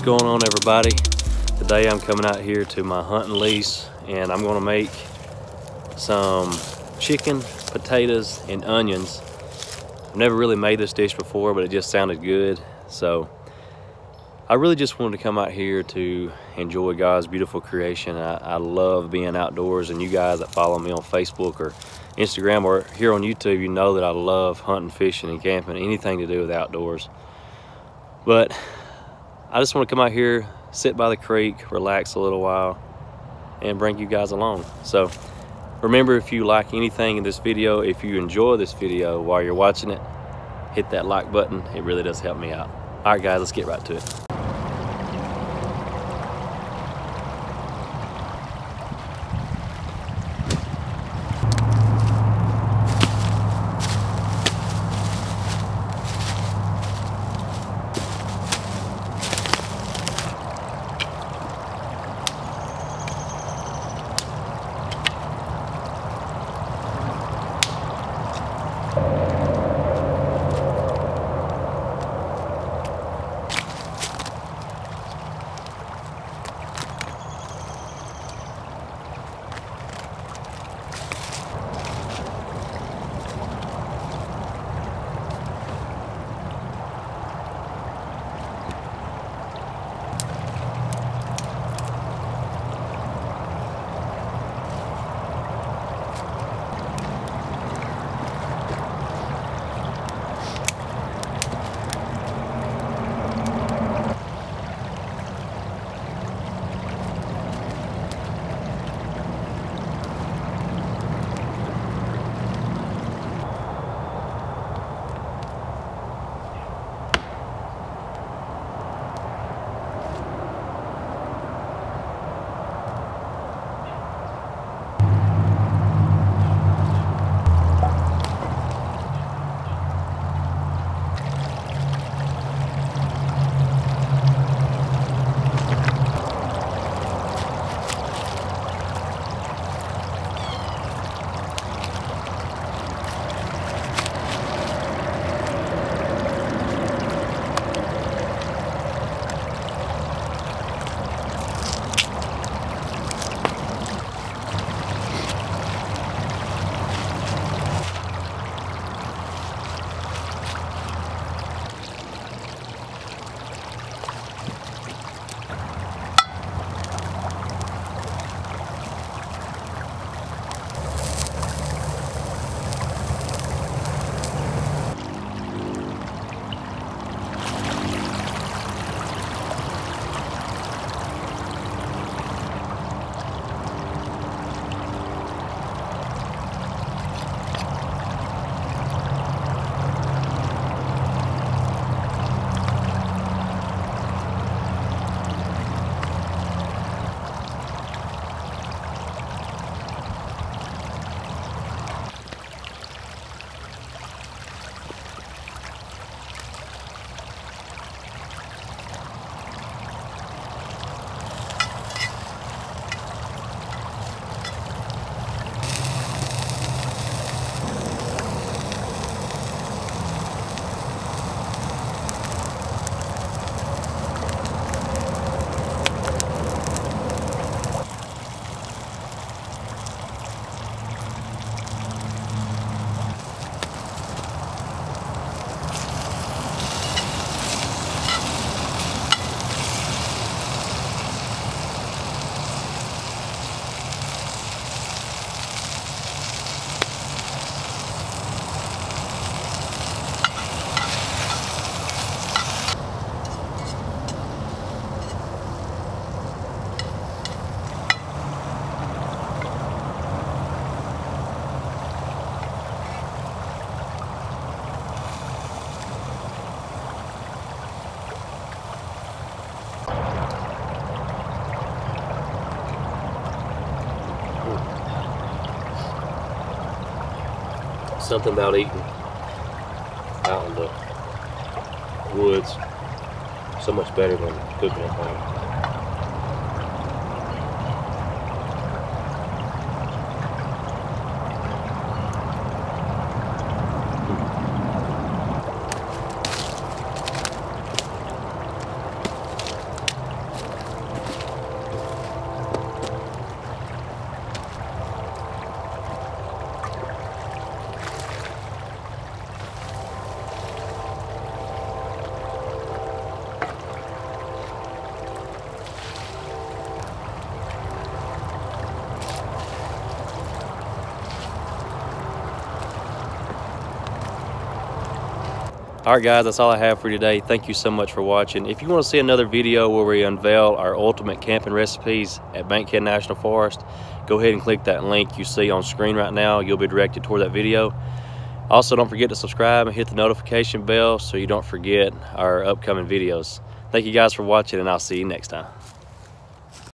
going on, everybody? Today I'm coming out here to my hunting lease and I'm gonna make some chicken, potatoes, and onions. I've never really made this dish before, but it just sounded good. So I really just wanted to come out here to enjoy God's beautiful creation. I love being outdoors, and you guys that follow me on Facebook or Instagram or here on YouTube, you know that I love hunting, fishing, and camping, anything to do with outdoors. But I just want to come out here, sit by the creek, relax a little while, and bring you guys along. So remember, if you like anything in this video, if you enjoy this video while you're watching it, hit that like button. It really does help me out. All right, guys, let's get right to it. Something about eating out in the woods so much better than cooking at home. All right, guys, that's all I have for you today. Thank you so much for watching. If you want to see another video where we unveil our ultimate camping recipes at Bankhead National Forest, go ahead and click that link you see on screen right now. You'll be directed toward that video. Also, don't forget to subscribe and hit the notification bell so you don't forget our upcoming videos. Thank you guys for watching, and I'll see you next time.